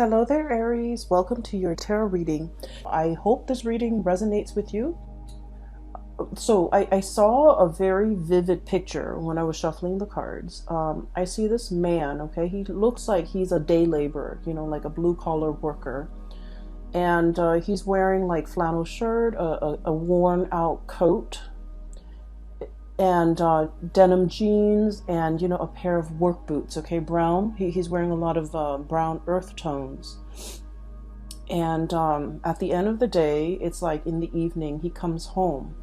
Hello there, Aries. Welcome to your tarot reading. I hope this reading resonates with you. So I saw a very vivid picture when I was shuffling the cards. I see this man, okay? He looks like he's a day laborer, like a blue-collar worker. And he's wearing like flannel shirt, a worn-out coat, and denim jeans, and a pair of work boots, okay, brown. He's wearing a lot of brown earth tones. And at the end of the day, it's like in the evening, he comes home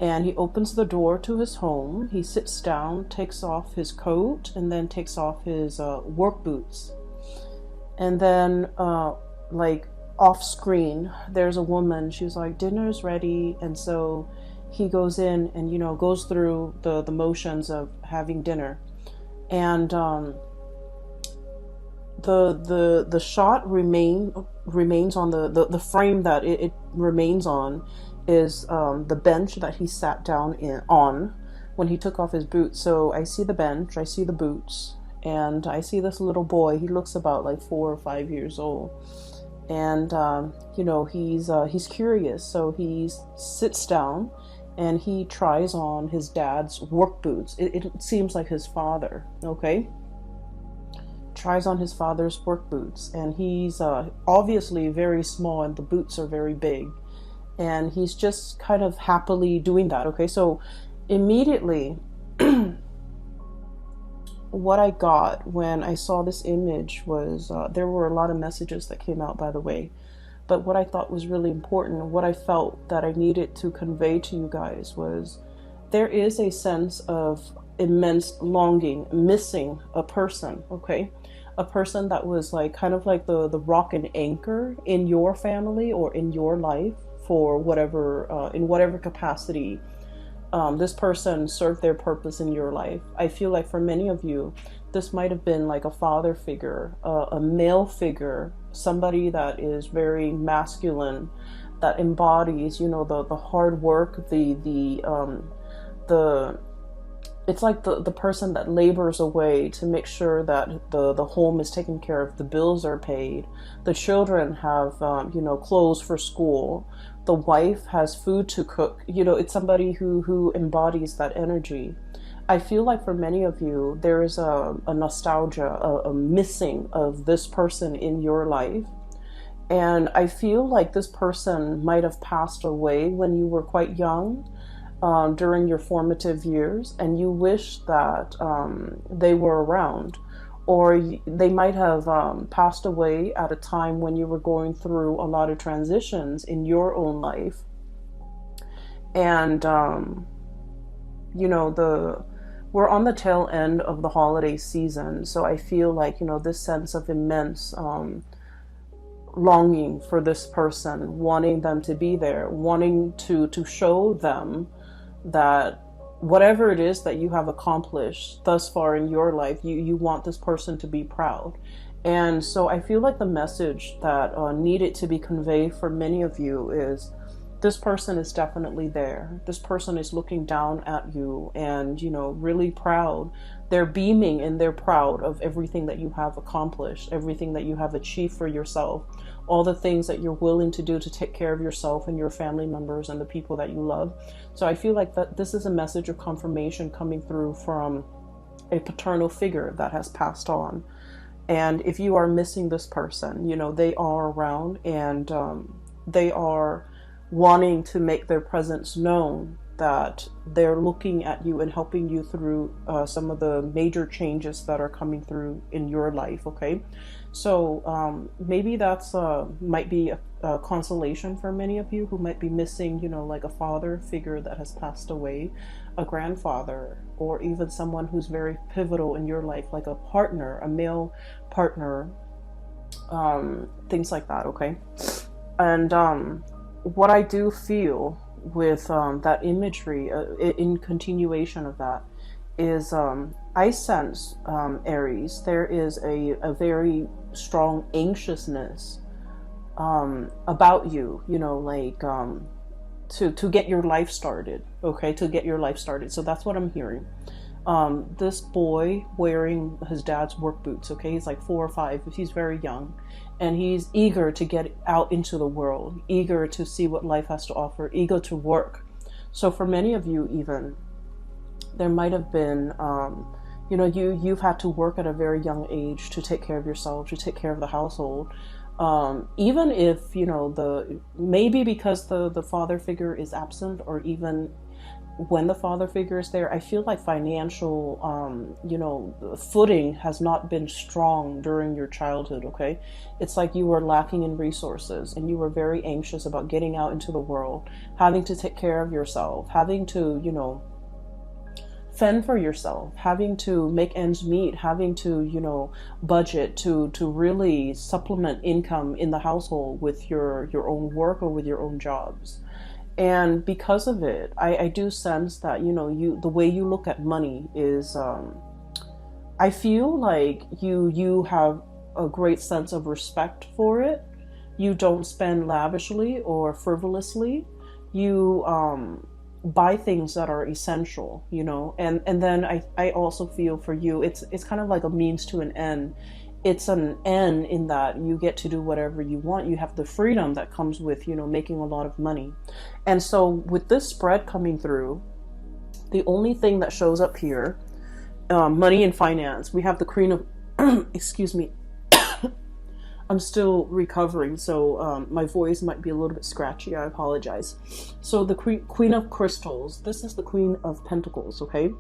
and he opens the door to his home. He sits down, takes off his coat, and then takes off his work boots. And then like off screen, there's a woman. She's like, dinner's ready. And so he goes in and goes through the motions of having dinner. And the shot remains on the frame that it remains on is the bench that he sat down on when he took off his boots. So I see the bench, I see the boots, and I see this little boy. He looks about like 4 or 5 years old. And he's curious, so he sits down and he tries on his dad's work boots. It seems like his father, okay? Tries on his father's work boots, and he's obviously very small and the boots are very big, and he's just kind of happily doing that, okay? So immediately what I got when I saw this image was there were a lot of messages that came out, by the way, but what I thought was really important, what I felt that I needed to convey to you guys was there is a sense of immense longing, missing a person, okay? A person that was like kind of like the rock and anchor in your family or in your life for whatever, in whatever capacity this person served their purpose in your life. I feel like for many of you, this might have been like a father figure, a male figure, somebody that is very masculine, that embodies, the hard work, it's like the person that labors away to make sure that the home is taken care of, the bills are paid, the children have clothes for school, the wife has food to cook. It's somebody who embodies that energy. I feel like for many of you, there is a nostalgia, a missing of this person in your life. And I feel like this person might have passed away when you were quite young, during your formative years, and you wish that they were around. Or they might have passed away at a time when you were going through a lot of transitions in your own life. And, we're on the tail end of the holiday season. So I feel like, this sense of immense longing for this person, wanting them to be there, wanting to show them that whatever it is that you have accomplished thus far in your life, you want this person to be proud. And so I feel like the message that needed to be conveyed for many of you is this person is definitely there. This person is looking down at you and, really proud. They're beaming and they're proud of everything that you have accomplished, everything that you have achieved for yourself, all the things that you're willing to do to take care of yourself and your family members and the people that you love. So I feel like that this is a message of confirmation coming through from a paternal figure that has passed on. And if you are missing this person, they are around, and they are wanting to make their presence known, that they're looking at you and helping you through some of the major changes that are coming through in your life, okay? So maybe that's might be a consolation for many of you who might be missing, like a father figure that has passed away, a grandfather, or even someone who's very pivotal in your life, like a partner, a male partner, things like that, okay? And what I do feel with that imagery, in continuation of that, is I sense, Aries, there is a very strong anxiousness about you, to get your life started, okay? To get your life started. So that's what I'm hearing. This boy wearing his dad's work boots, okay, he's like 4 or 5, he's very young, and he's eager to get out into the world, eager to see what life has to offer, eager to work. So for many of you, even, there might have been, you've had to work at a very young age to take care of yourself, to take care of the household. Even if, maybe because the father figure is absent, or even when the father figure is there, I feel like financial, footing has not been strong during your childhood, okay? It's like you were lacking in resources, and you were very anxious about getting out into the world, having to take care of yourself, having to, fend for yourself, having to make ends meet, having to, budget to really supplement income in the household with your own work or with your own jobs. And because of it, I do sense that, the way you look at money is, I feel like you have a great sense of respect for it. You don't spend lavishly or frivolously. You buy things that are essential, and then I also feel for you, it's kind of like a means to an end. It's an end in that you get to do whatever you want. You have the freedom that comes with, making a lot of money. And so with this spread coming through, the only thing that shows up here, money and finance, we have the Queen of, excuse me, I'm still recovering, so my voice might be a little bit scratchy. I apologize. So the Queen of Crystals, this is the Queen of Pentacles, okay?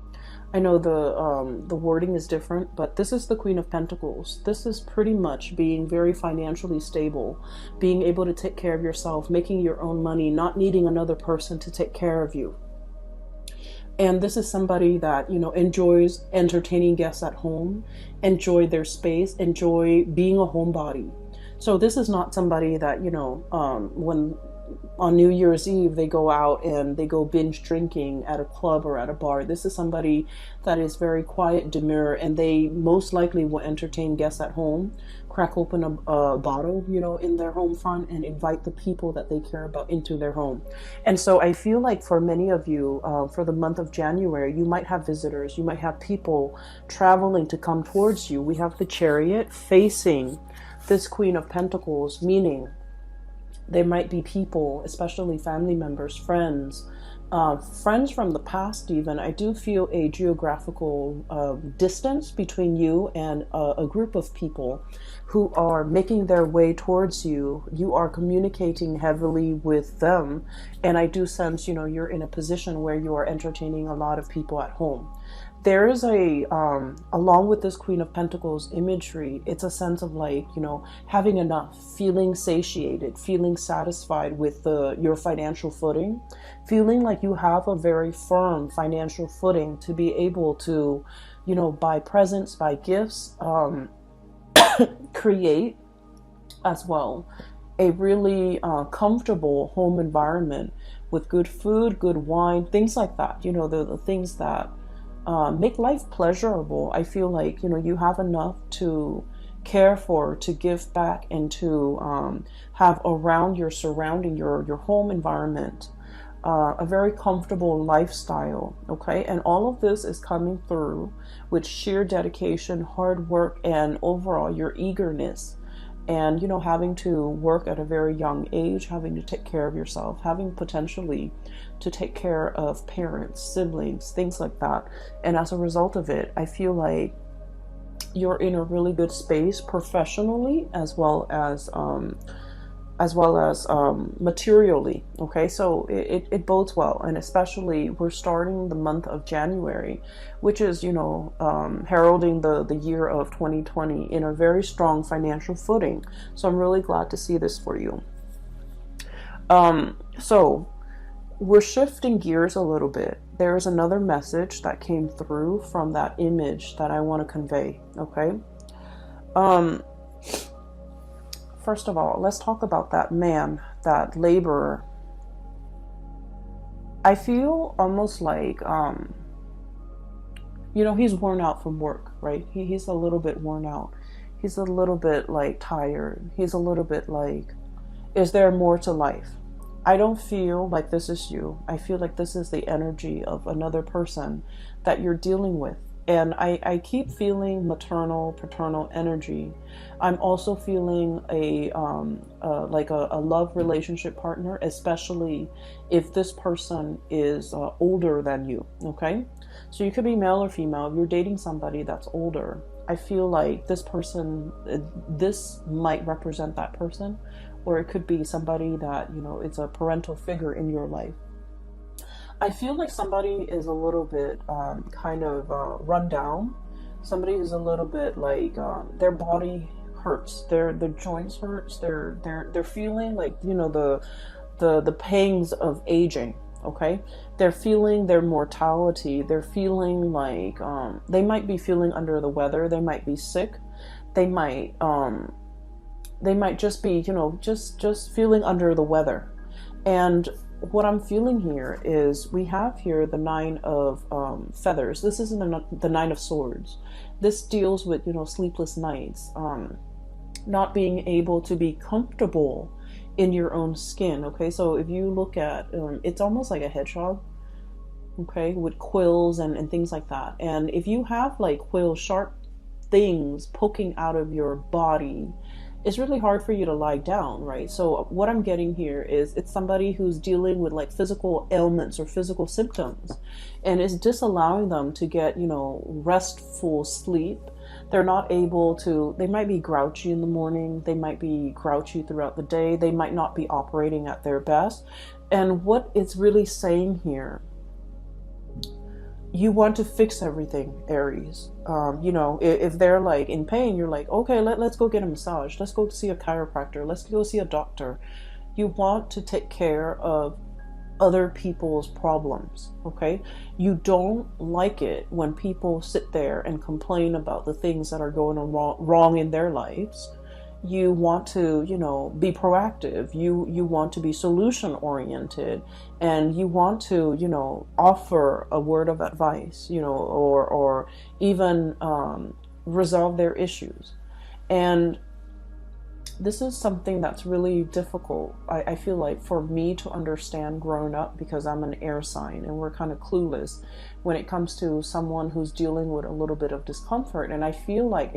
I know the wording is different, but this is the Queen of Pentacles. This is pretty much being very financially stable, being able to take care of yourself, making your own money, not needing another person to take care of you. And this is somebody that, enjoys entertaining guests at home, enjoy their space, enjoy being a homebody. So this is not somebody that, when on New Year's Eve they go out and they go binge drinking at a club or at a bar. This is somebody that is very quiet, demure, and they most likely will entertain guests at home, crack open a bottle, in their home front, and invite the people that they care about into their home. And so I feel like for many of you, for the month of January, you might have visitors, you might have people traveling to come towards you. We have the Chariot facing this Queen of Pentacles, meaning there might be people, especially family members, friends from the past even. I do feel a geographical distance between you and a group of people who are making their way towards you. You are communicating heavily with them, and I do sense, you're in a position where you are entertaining a lot of people at home. There is along with this Queen of Pentacles imagery, it's a sense of like, having enough, feeling satiated, feeling satisfied with your financial footing, feeling like you have a very firm financial footing to be able to, buy presents, buy gifts, create as well a really comfortable home environment with good food, good wine, things like that. The things that make life pleasurable. I feel like, you have enough to care for, to give back, and to have around your surrounding, your home environment, a very comfortable lifestyle, okay? And all of this is coming through with sheer dedication, hard work, and overall your eagerness. And, having to work at a very young age, having to take care of yourself, having potentially to take care of parents, siblings, things like that. And as a result of it, I feel like you're in a really good space professionally, as well as materially. Okay, so it bodes well. And especially we're starting the month of January, which is, heralding the year of 2020 in a very strong financial footing. So I'm really glad to see this for you. So we're shifting gears a little bit. There's another message that came through from that image that I want to convey. Okay. First of all, let's talk about that man, that laborer. I feel almost like, he's worn out from work, right? He's a little bit worn out. He's a little bit like tired. He's a little bit like, is there more to life? I don't feel like this is you. I feel like this is the energy of another person that you're dealing with. And I keep feeling maternal, paternal energy. I'm also feeling like a love relationship partner, especially if this person is older than you. Okay, so you could be male or female. If you're dating somebody that's older, I feel like this person, this might represent that person, or it could be somebody that, you know, it's a parental figure in your life. I feel like somebody is a little bit kind of run down. Somebody is a little bit like their body hurts, their joints hurts. They're feeling like, you know, the pangs of aging. Okay, they're feeling their mortality. They're feeling like they might be feeling under the weather. They might be sick. They might just be, you know, just feeling under the weather. And what I'm feeling here is we have here the Nine of Feathers. This isn't the Nine of Swords. This deals with, you know, sleepless nights, not being able to be comfortable in your own skin. Okay, so if you look at, it's almost like a hedgehog, okay, with quills and things like that. And if you have like quill sharp things poking out of your body, it's really hard for you to lie down, right? So what I'm getting here is it's somebody who's dealing with like physical ailments or physical symptoms, and it's disallowing them to get, you know, restful sleep. They're not able to, they might be grouchy in the morning, they might be grouchy throughout the day, they might not be operating at their best. And what it's really saying here, you want to fix everything, Aries. You know, if they're like in pain, you're like, okay, let's go get a massage. Let's go see a chiropractor. Let's go see a doctor. You want to take care of other people's problems, okay? You don't like it when people sit there and complain about the things that are going on wrong in their lives. You want to, you know, be proactive. You want to be solution oriented, and you want to, you know, offer a word of advice, you know, or even resolve their issues. And this is something that's really difficult, I feel like, for me to understand growing up, because I'm an air sign and we're kind of clueless when it comes to someone who's dealing with a little bit of discomfort. And I feel like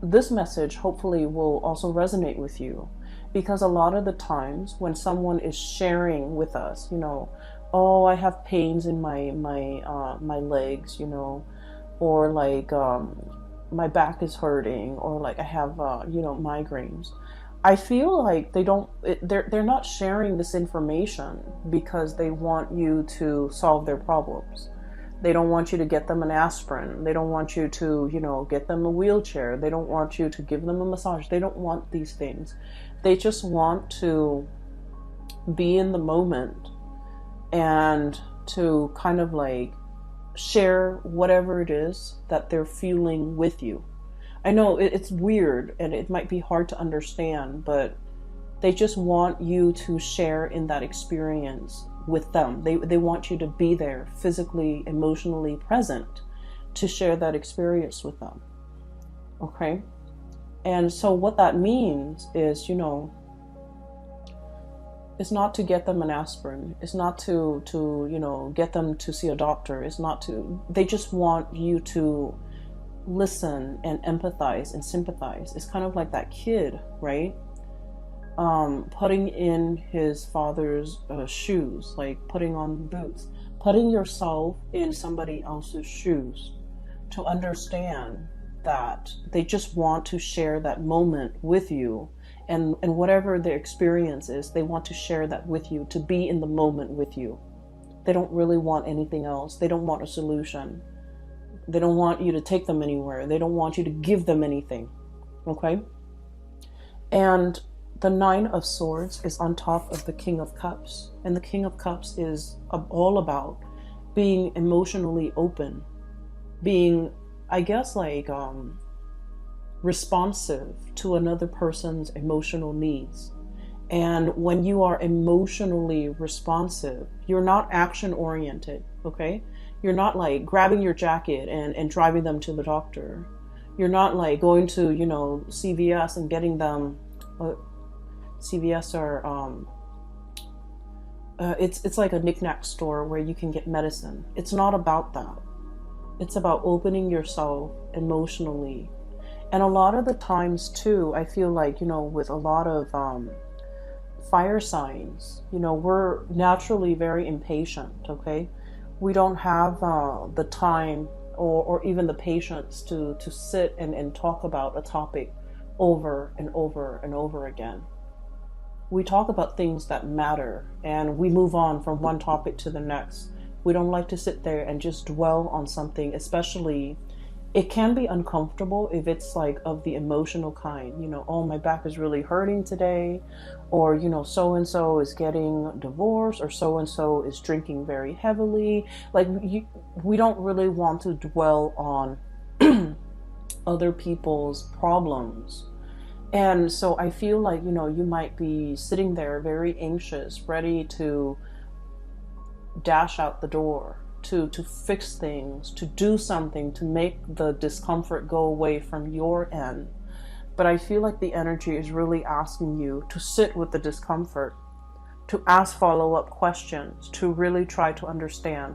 this message hopefully will also resonate with you, because a lot of the times when someone is sharing with us, you know, oh, I have pains in my legs, you know, or like my back is hurting, or like I have you know, migraines. I feel like they're not sharing this information because they want you to solve their problems. They don't want you to get them an aspirin. They don't want you to, you know, get them a wheelchair. They don't want you to give them a massage. They don't want these things. They just want to be in the moment and to kind of like share whatever it is that they're feeling with you. I know it's weird and it might be hard to understand, but they just want you to share in that experience with them. They want you to be there, physically, emotionally present, to share that experience with them. Okay? And so what that means is, you know, it's not to get them an aspirin. It's not to you know, get them to see a doctor. It's not to, they just want you to listen and empathize and sympathize. It's kind of like that kid, right? Putting in his father's shoes, like putting on boots, putting yourself in somebody else's shoes, to understand that they just want to share that moment with you, and whatever their experience is, they want to share that with you, to be in the moment with you. They don't really want anything else. They don't want a solution. They don't want you to take them anywhere. They don't want you to give them anything. Okay? And the Nine of Swords is on top of the King of Cups. And the King of Cups is all about being emotionally open, being, I guess, like responsive to another person's emotional needs. And when you are emotionally responsive, you're not action oriented, okay? You're not like grabbing your jacket and driving them to the doctor. You're not like going to, you know, CVS and getting them, CVS or it's like a knickknack store where you can get medicine. It's not about that. It's about opening yourself emotionally. And a lot of the times too, I feel like, with a lot of fire signs, we're naturally very impatient, okay? We don't have the time or even the patience to sit and talk about a topic over and over and over again. We talk about things that matter and we move on from one topic to the next. We don't like to sit there and just dwell on something, especially it can be uncomfortable if it's like of the emotional kind, oh, my back is really hurting today, or, so and so is getting divorced, or so and so is drinking very heavily. Like, we don't really want to dwell on other people's problems. And so I feel like, you might be sitting there very anxious, ready to dash out the door, to fix things, to do something, to make the discomfort go away from your end. But I feel like the energy is really asking you to sit with the discomfort, to ask follow-up questions, to really try to understand.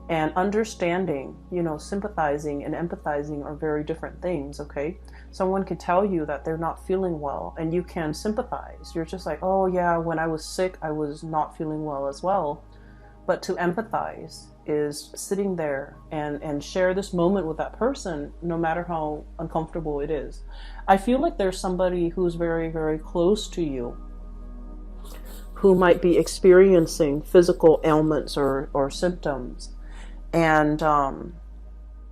And understanding, sympathizing and empathizing are very different things, okay? Someone could tell you that they're not feeling well and you can sympathize. You're just like, oh yeah, when I was sick, I was not feeling well as well. But to empathize is sitting there and share this moment with that person, no matter how uncomfortable it is. I feel like there's somebody who's very, very close to you who might be experiencing physical ailments or symptoms. And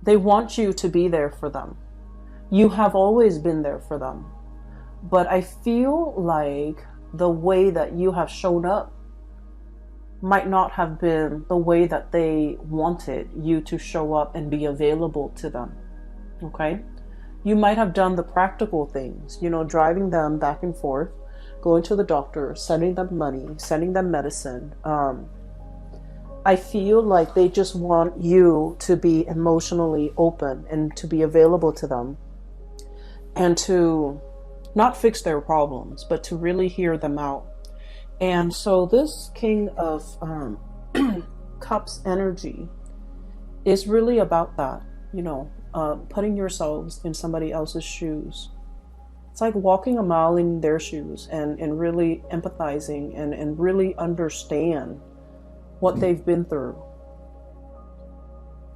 they want you to be there for them. You have always been there for them. But I feel like the way that you have shown up might not have been the way that they wanted you to show up and be available to them. Okay? You might have done the practical things, driving them back and forth, going to the doctor, sending them money, sending them medicine. I feel like they just want you to be emotionally open and to be available to them and to not fix their problems, but to really hear them out. And so this King of Cups energy is really about that, putting yourselves in somebody else's shoes. It's like walking a mile in their shoes and really empathizing and really understand what they've been through.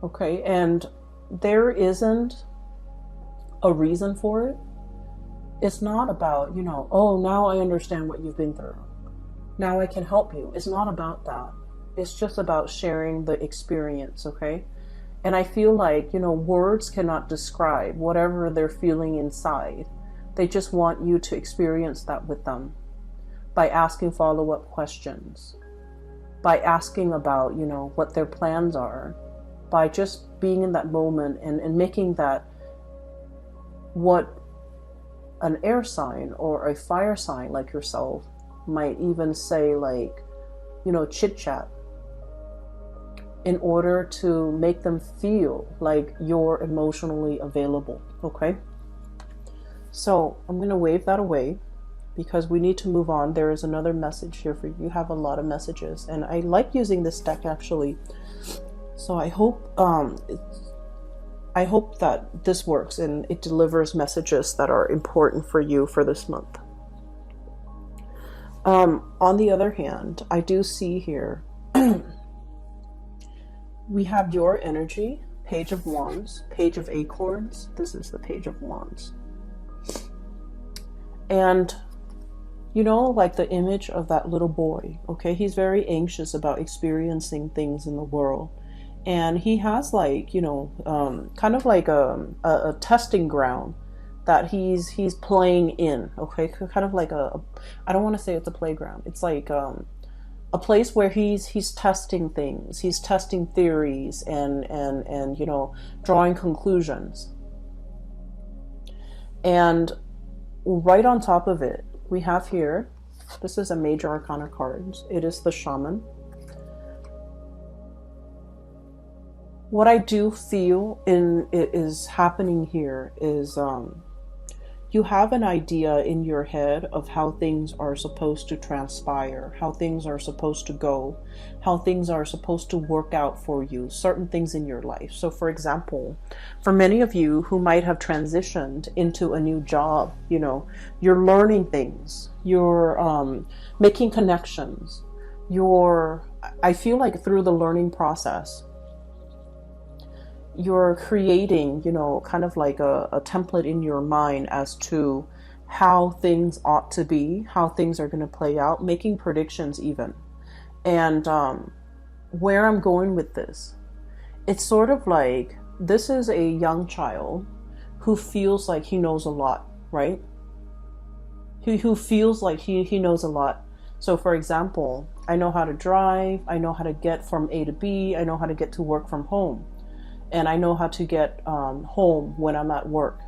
Okay, and there isn't a reason for it. It's not about, oh, now I understand what you've been through. Now I can help you. It's not about that. It's just about sharing the experience, okay? And I feel like, words cannot describe whatever they're feeling inside. They just want you to experience that with them by asking follow-up questions, by asking about, what their plans are, by just being in that moment and making that what an air sign or a fire sign like yourself might even say, like, chit chat, in order to make them feel like you're emotionally available. Okay, so I'm going to wave that away because we need to move on. There is another message here for you. You have a lot of messages, and I like using this deck actually. So I hope that this works and it delivers messages that are important for you for this month. On the other hand, I do see here we have your energy, Page of Wands, Page of Acorns. This is the Page of Wands. And like the image of that little boy, okay? He's very anxious about experiencing things in the world. And he has like, kind of like a testing ground that he's playing in, okay? Kind of like I don't want to say it's a playground. It's like a place where he's testing things. He's testing theories and drawing conclusions. And right on top of it, we have here, this is a major arcana card. It is the Shaman. What I do feel is happening here is You have an idea in your head of how things are supposed to transpire, how things are supposed to go, how things are supposed to work out for you, certain things in your life. So for example, for many of you who might have transitioned into a new job, you're learning things, you're making connections, I feel like through the learning process, you're creating, kind of like a template in your mind as to how things ought to be, how things are going to play out, making predictions even. And where I'm going with this, it's sort of like this is a young child who feels like he knows a lot, right? Who feels like he knows a lot. So for example, I know how to drive, I know how to get from A to B, I know how to get to work from home. And I know how to get home when I'm at work.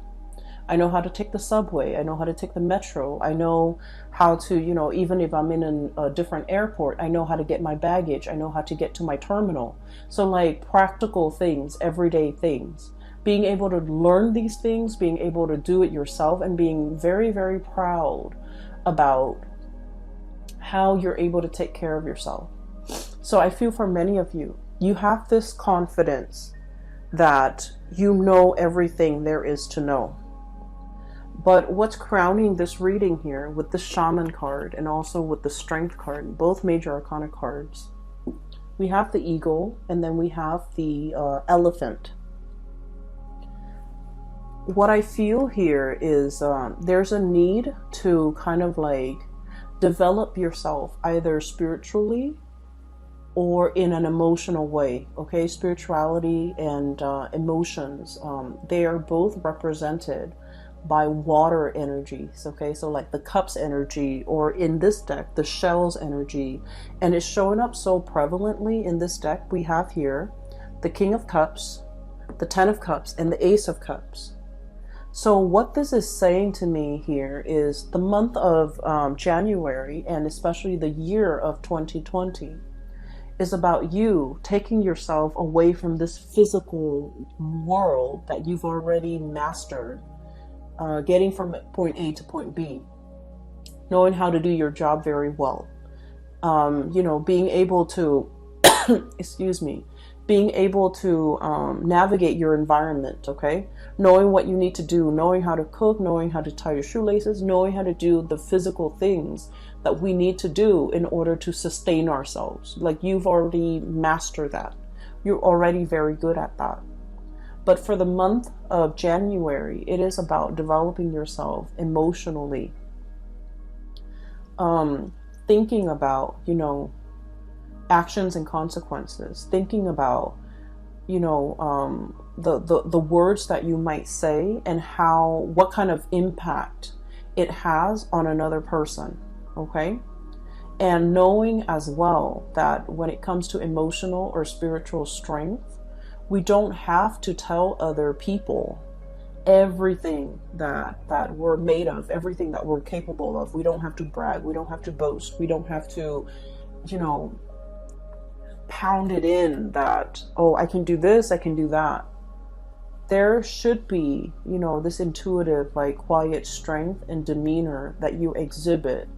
I know how to take the subway. I know how to take the metro. I know how to, even if I'm in a different airport, I know how to get my baggage. I know how to get to my terminal. So like practical things, everyday things. Being able to learn these things, being able to do it yourself, and being very, very proud about how you're able to take care of yourself. So I feel for many of you, you have this confidence that you know everything there is to know. But what's crowning this reading here with the Shaman card and also with the Strength card, both major arcana cards, we have the Eagle and then we have the Elephant. What I feel here is there's a need to kind of like develop yourself either spiritually or in an emotional way. Okay, spirituality and emotions, they are both represented by water energies. Okay, so like the Cups energy, or in this deck the Shells energy, and it's showing up so prevalently in this deck. We have here the King of Cups, the Ten of Cups, and the Ace of Cups. So what this is saying to me here is the month of January, and especially the year of 2020, is about you taking yourself away from this physical world that you've already mastered, getting from point A to point B, knowing how to do your job very well, being able to, excuse me, being able to navigate your environment, okay? Knowing what you need to do, knowing how to cook, knowing how to tie your shoelaces, knowing how to do the physical things that we need to do in order to sustain ourselves. Like you've already mastered that. You're already very good at that. But for the month of January, it is about developing yourself emotionally. Thinking about, actions and consequences, thinking about, the words that you might say and what kind of impact it has on another person. Okay. And knowing as well that when it comes to emotional or spiritual strength, we don't have to tell other people everything that we're made of, everything that we're capable of. We don't have to brag. We don't have to boast. We don't have to, pound it in that, oh, I can do this, I can do that. There should be, this intuitive, like quiet strength and demeanor that you exhibit.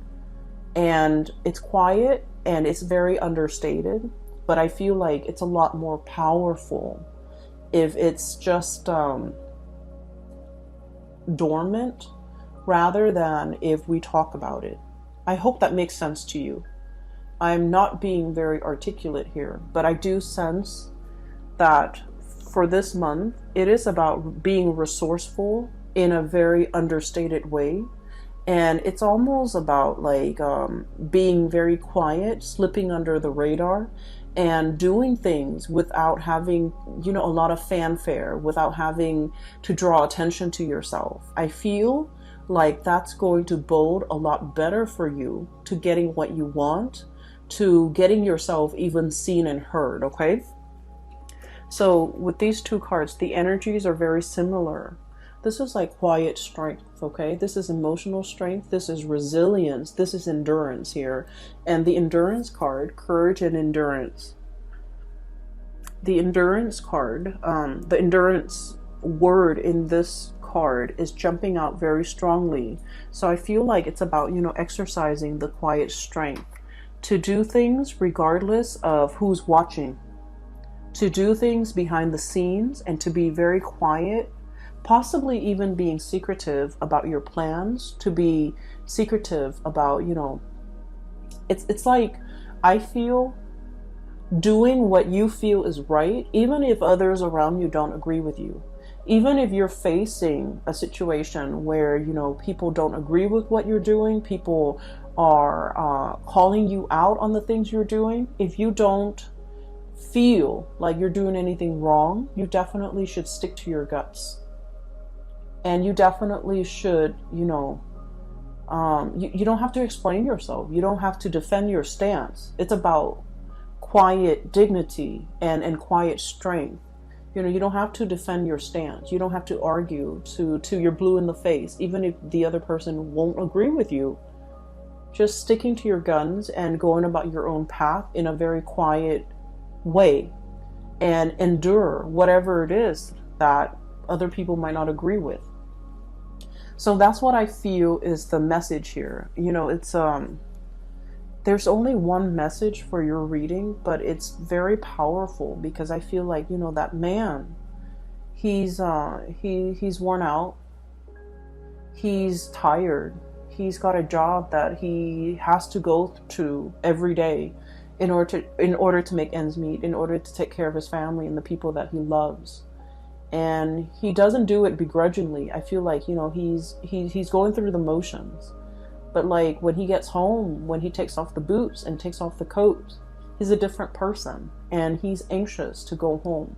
And it's quiet and it's very understated, but I feel like it's a lot more powerful if it's just dormant rather than if we talk about it. I hope that makes sense to you. I'm not being very articulate here, but I do sense that for this month, it is about being resourceful in a very understated way. And it's almost about like being very quiet, slipping under the radar, and doing things without having, a lot of fanfare, without having to draw attention to yourself. I feel like that's going to bode a lot better for you to getting what you want, to getting yourself even seen and heard, okay? So with these two cards, the energies are very similar. This is like quiet strength, okay? This is emotional strength. This is resilience. This is endurance here. And the endurance card, courage and endurance. The endurance card, the endurance word in this card is jumping out very strongly. So I feel like it's about, you know, exercising the quiet strength to do things regardless of who's watching, to do things behind the scenes and to be very quiet, possibly even being secretive about your plans, to be secretive about, you know, it's like, I feel doing what you feel is right, even if others around you don't agree with you. Even if you're facing a situation where, you know, people don't agree with what you're doing, people are calling you out on the things you're doing, if you don't feel like you're doing anything wrong, you definitely should stick to your guts. And you definitely should, you know, you don't have to explain yourself. You don't have to defend your stance. It's about quiet dignity and quiet strength. You know, you don't have to defend your stance. You don't have to argue to your blue in the face, even if the other person won't agree with you. Just sticking to your guns and going about your own path in a very quiet way and endure whatever it is that other people might not agree with. So that's what I feel is the message here. You know, it's there's only one message for your reading, but it's very powerful because I feel like, you know, that man, he's worn out, he's tired, he's got a job that he has to go to every day in order to make ends meet, in order to take care of his family and the people that he loves. And he doesn't do it begrudgingly. I feel like, you know, he's going through the motions. But like when he gets home, when he takes off the boots and takes off the coat, he's a different person and he's anxious to go home.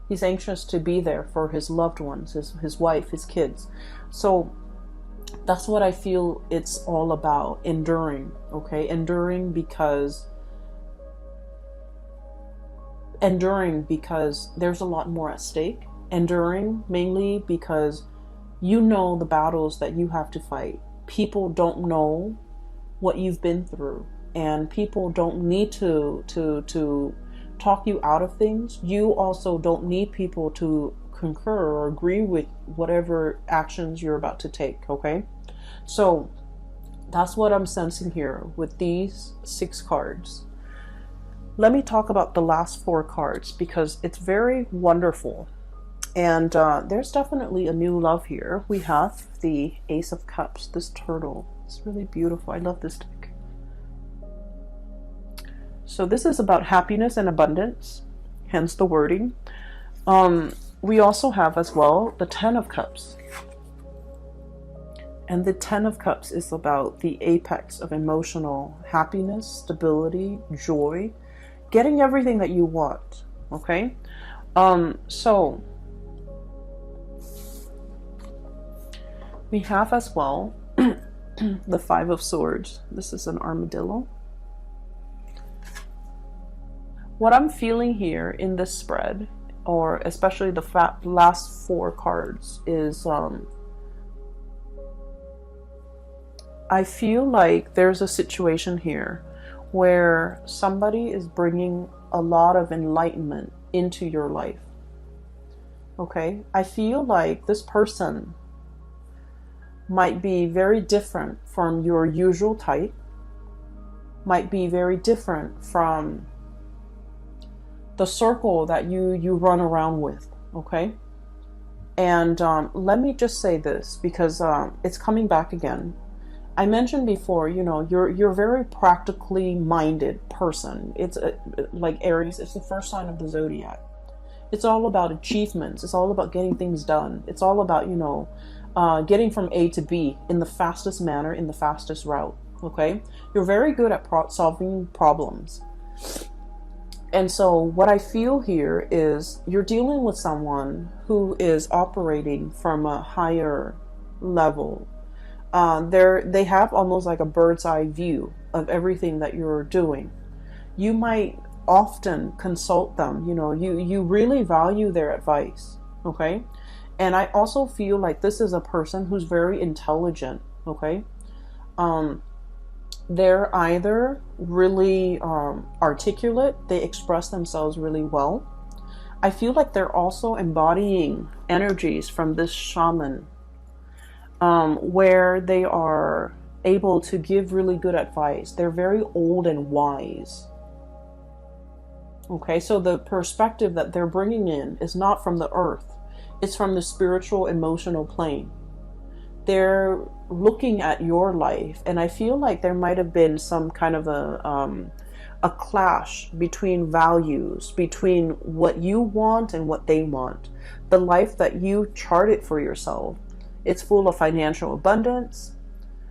He's anxious to be there for his loved ones, his wife, his kids. So that's what I feel it's all about, enduring, okay? Enduring because there's a lot more at stake. Enduring mainly because you know the battles that you have to fight. People don't know what you've been through, and people don't need to talk you out of things. You also don't need people to concur or agree with whatever actions you're about to take, okay? So that's what I'm sensing here with these 6 cards. Let me talk about the last 4 cards because it's very wonderful. And there's definitely a new love here. We have the Ace of Cups, this turtle. It's really beautiful. I love this deck. So this is about happiness and abundance, hence the wording. We also have as well the 10 of Cups. And the 10 of Cups is about the apex of emotional happiness, stability, joy, getting everything that you want, okay? So we have as well the 5 of Swords. This is an armadillo. What I'm feeling here in this spread, or especially the last 4 cards, is I feel like there's a situation here where somebody is bringing a lot of enlightenment into your life. Okay? I feel like this person might be very different from your usual type, might be very different from the circle that you run around with, okay? And let me just say this because it's coming back again. I mentioned before, you know, you're a very practically minded person. It's like Aries, it's the first sign of the zodiac. It's all about achievements. It's all about getting things done. It's all about, you know, getting from A to B in the fastest manner, in the fastest route, okay? You're very good at solving problems. And so what I feel here is you're dealing with someone who is operating from a higher level. They have almost like a bird's eye view of everything that you're doing. You might often consult them, you know, you really value their advice, okay? And I also feel like this is a person who's very intelligent, okay? They're either really articulate, they express themselves really well. I feel like they're also embodying energies from this shaman, where they are able to give really good advice. They're very old and wise. Okay, so the perspective that they're bringing in is not from the earth. It's from the spiritual, emotional plane. They're looking at your life, and I feel like there might have been some kind of a clash between values, between what you want and what they want. The life that you charted for yourself, it's full of financial abundance.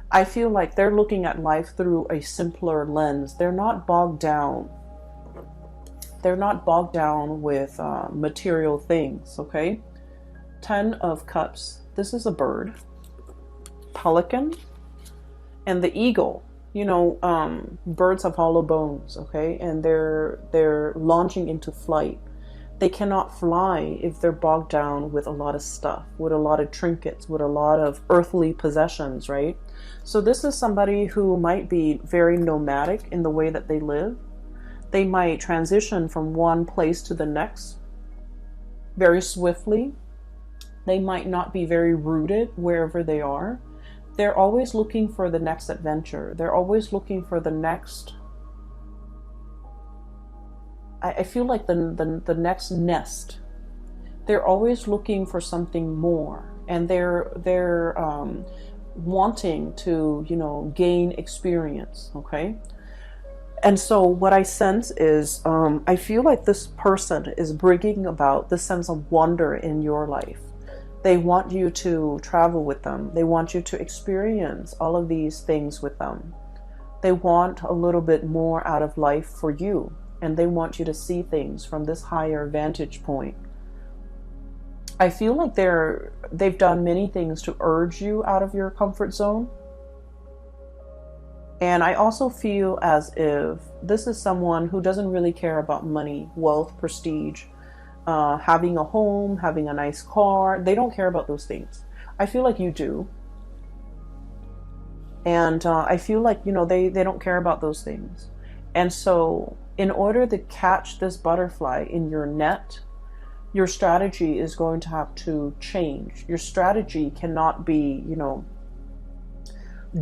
I feel like they're looking at life through a simpler lens. They're not bogged down. They're not bogged down with material things, okay? 10 of Cups. This is a bird. Pelican. And the eagle. You know, birds have hollow bones, okay? And they're launching into flight. They cannot fly if they're bogged down with a lot of stuff, with a lot of trinkets, with a lot of earthly possessions, right? So this is somebody who might be very nomadic in the way that they live. They might transition from one place to the next very swiftly. They might not be very rooted wherever they are. They're always looking for the next adventure. They're always looking for the next... I feel like the next nest. They're always looking for something more. And they're wanting to, you know, gain experience, okay? And so what I sense is, I feel like this person is bringing about this sense of wonder in your life. They want you to travel with them. They want you to experience all of these things with them. They want a little bit more out of life for you. And they want you to see things from this higher vantage point. I feel like they've done many things to urge you out of your comfort zone. And I also feel as if this is someone who doesn't really care about money, wealth, prestige, having a home, having a nice car. They don't care about those things. I feel like you do. And I feel like, you know, they don't care about those things. And so in order to catch this butterfly in your net, your strategy is going to have to change. Your strategy cannot be, you know,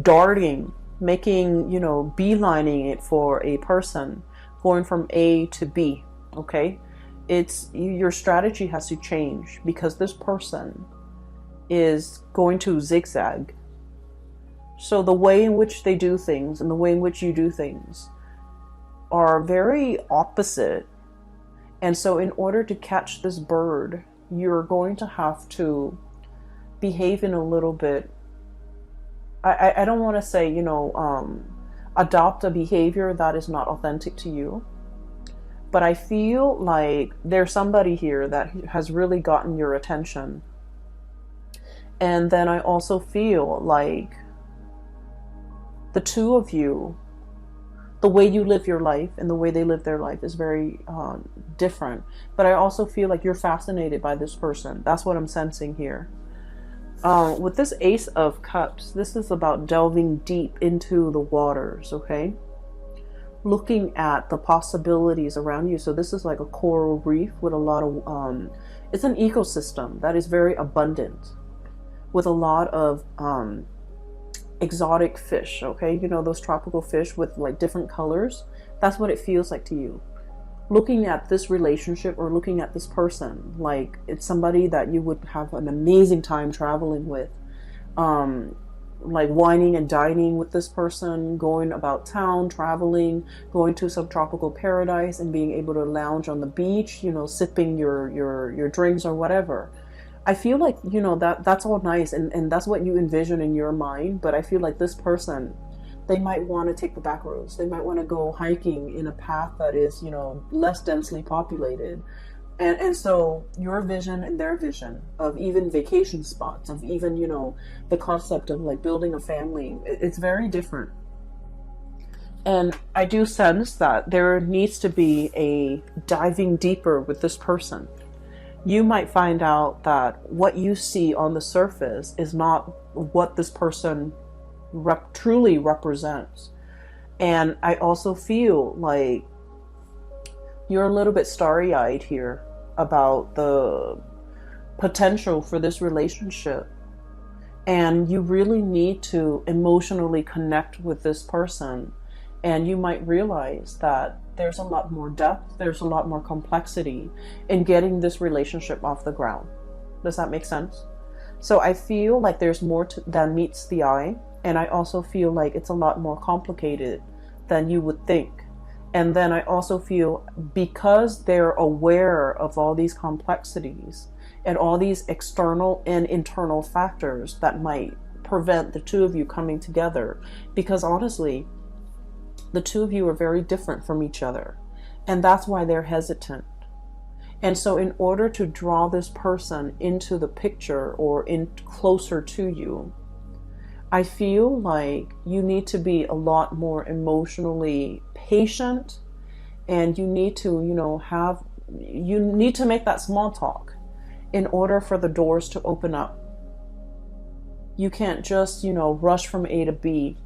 darting, making, you know, beelining it for a person, going from A to B, okay? Your strategy has to change because this person is going to zigzag. So the way in which they do things and the way in which you do things are very opposite. And so in order to catch this bird, you're going to have to behave in a little bit, I don't want to say, you know, adopt a behavior that is not authentic to you. But I feel like there's somebody here that has really gotten your attention. And then I also feel like the two of you, the way you live your life and the way they live their life is very different. But I also feel like you're fascinated by this person. That's what I'm sensing here. With this Ace of Cups, this is about delving deep into the waters, okay? Looking at the possibilities around you. So this is like a coral reef with a lot of, it's an ecosystem that is very abundant with a lot of exotic fish, okay? You know, those tropical fish with like different colors. That's what it feels like to you. Looking at this relationship or looking at this person, like it's somebody that you would have an amazing time traveling with. Like wining and dining with this person, going about town, traveling, going to some tropical paradise and being able to lounge on the beach, you know, sipping your drinks or whatever. I feel like, you know, that's all nice and that's what you envision in your mind. But I feel like this person, they might want to take the back roads. They might want to go hiking in a path that is, you know, less densely populated. And so your vision and their vision of even vacation spots, of even, you know, the concept of like building a family, it's very different. And I do sense that there needs to be a diving deeper with this person. You might find out that what you see on the surface is not what this person truly represents. And I also feel like you're a little bit starry-eyed here. about the potential for this relationship. And you really need to emotionally connect with this person. And you might realize that there's a lot more depth, there's a lot more complexity in getting this relationship off the ground. Does that make sense? So I feel like there's more than meets the eye. And I also feel like it's a lot more complicated than you would think. And then I also feel because they're aware of all these complexities and all these external and internal factors that might prevent the two of you coming together. Because honestly, the two of you are very different from each other. And that's why they're hesitant. And so in order to draw this person into the picture or in closer to you, I feel like you need to be a lot more emotionally patient, and you need to, you need to make that small talk in order for the doors to open up. You can't just, rush from A to B.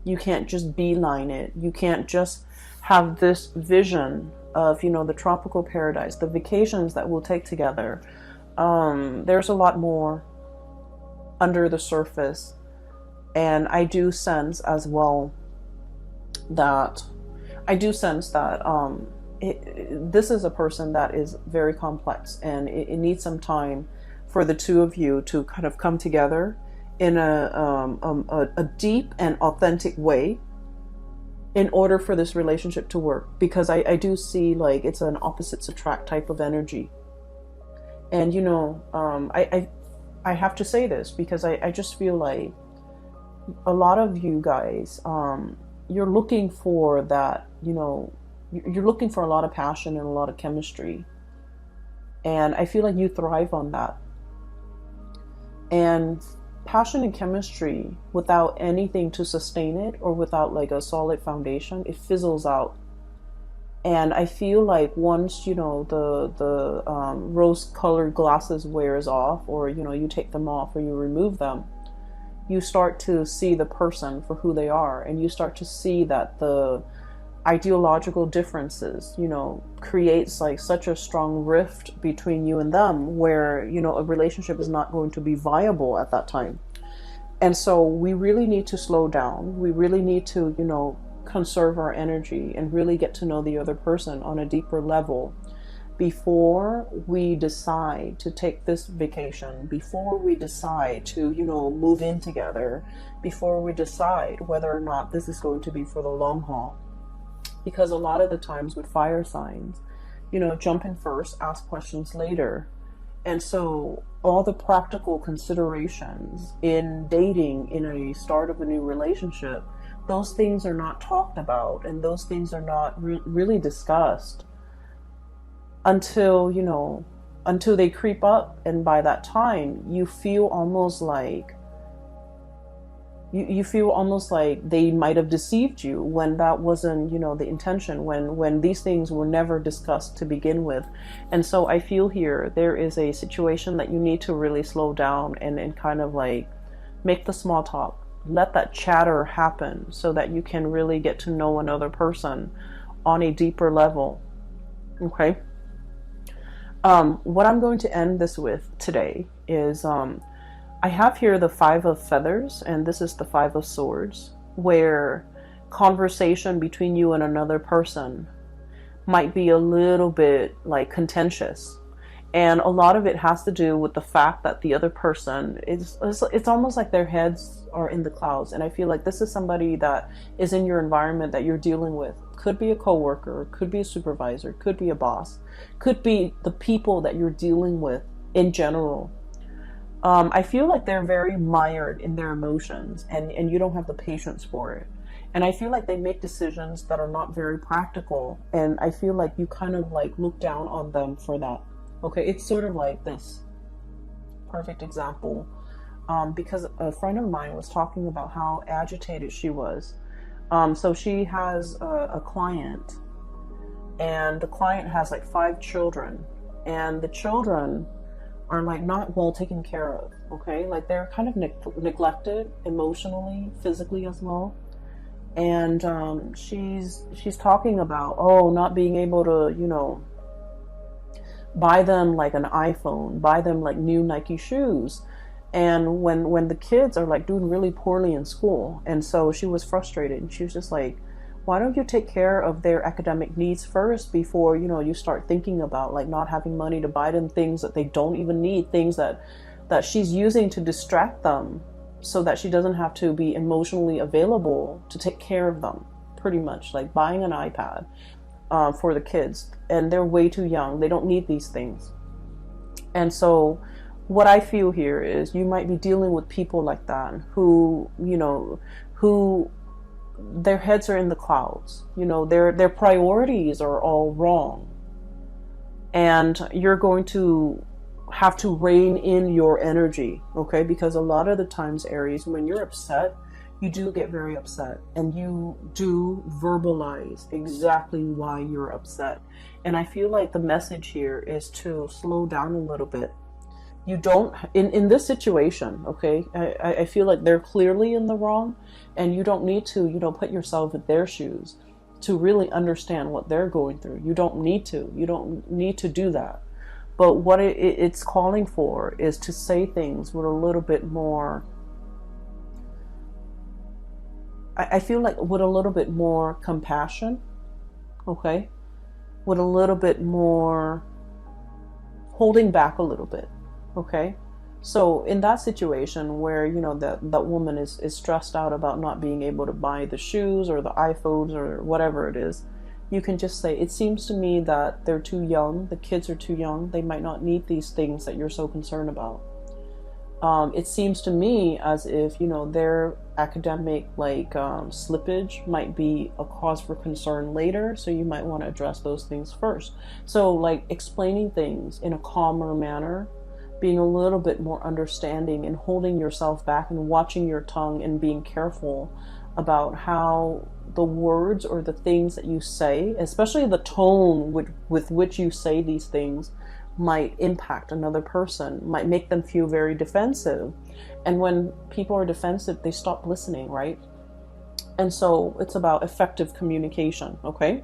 You can't just beeline it. You can't just have this vision of, the tropical paradise, the vacations that we'll take together. There's a lot more under the surface. And I do sense as well that this is a person that is very complex, and it needs some time for the two of you to kind of come together in a deep and authentic way in order for this relationship to work. Because I do see like it's an opposites attract type of energy. And I have to say this because I just feel like a lot of you guys, you're looking for that, you're looking for a lot of passion and a lot of chemistry. And I feel like you thrive on that. And passion and chemistry without anything to sustain it, or without like a solid foundation, it fizzles out. And I feel like once, the rose-colored glasses wears off, or, you take them off or you remove them, you start to see the person for who they are, and you start to see that the ideological differences, creates like such a strong rift between you and them, where, a relationship is not going to be viable at that time. And so we really need to slow down. We really need to, conserve our energy and really get to know the other person on a deeper level before we decide to take this vacation, before we decide to, move in together, before we decide whether or not this is going to be for the long haul. Because a lot of the times with fire signs, jump in first, ask questions later. And so all the practical considerations in dating, in a start of a new relationship, those things are not talked about, and those things are not really discussed until they creep up. And by that time you feel almost like you feel almost like they might have deceived you, when that wasn't the intention, when these things were never discussed to begin with. And so I feel here there is a situation that you need to really slow down and kind of like make the small talk, let that chatter happen, so that you can really get to know another person on a deeper level. Okay. What I'm going to end this with today is, I have here the 5 of Feathers, and this is the 5 of Swords, where conversation between you and another person might be a little bit like contentious. And a lot of it has to do with the fact that the other person it's almost like their heads are in the clouds. And I feel like this is somebody that is in your environment that you're dealing with. Could be a coworker, could be a supervisor, could be a boss, could be the people that you're dealing with in general. I feel like they're very mired in their emotions, and you don't have the patience for it. And I feel like they make decisions that are not very practical, and I feel like you kind of like look down on them for that. Okay, it's sort of like this perfect example, because a friend of mine was talking about how agitated she was. So she has a client, and the client has like 5 children, and the children are like not well taken care of. Okay, like they're kind of neglected emotionally, physically as well. And she's talking about not being able to buy them like an iPhone, buy them like new Nike shoes. And when the kids are like doing really poorly in school, and so she was frustrated, and she was just like, why don't you take care of their academic needs first before, you know, you start thinking about like not having money to buy them things that they don't even need, things that she's using to distract them so that she doesn't have to be emotionally available to take care of them, pretty much like buying an iPad for the kids, and they're way too young. They don't need these things. And so what I feel here is you might be dealing with people like that who, you know, who their heads are in the clouds. You know, their priorities are all wrong. And you're going to have to rein in your energy, okay? Because a lot of the times, Aries, when you're upset, you do get very upset, and you do verbalize exactly why you're upset. And I feel like the message here is to slow down a little bit. You don't, in this situation, okay, I feel like they're clearly in the wrong, and you don't need to, you know, put yourself in their shoes to really understand what they're going through. You don't need to do that. But what it's calling for is to say things with a little bit more, I feel like with a little bit more compassion, okay, with a little bit more holding back a little bit. Okay, so in that situation where, you know, that woman is stressed out about not being able to buy the shoes or the iPhones or whatever it is, you can just say, it seems to me that they're too young, the kids are too young, they might not need these things that you're so concerned about. It seems to me as if, you know, their academic slippage might be a cause for concern later, so you might want to address those things first. So like explaining things in a calmer manner, being a little bit more understanding, and holding yourself back and watching your tongue and being careful about how the words or the things that you say, especially the tone with which you say these things, might impact another person, might make them feel very defensive. And when people are defensive, they stop listening, right? And so it's about effective communication, okay?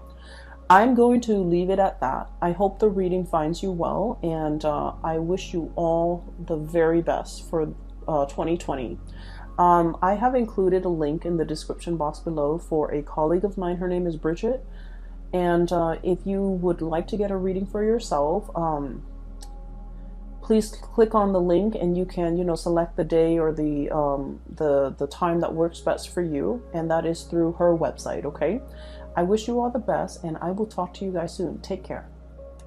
I'm going to leave it at that. I hope the reading finds you well, and I wish you all the very best for 2020. I have included a link in the description box below for a colleague of mine. Her name is Bridget. And if you would like to get a reading for yourself, please click on the link, and you can, you know, select the day or the time that works best for you, and that is through her website, okay? I wish you all the best, and I will talk to you guys soon. Take care.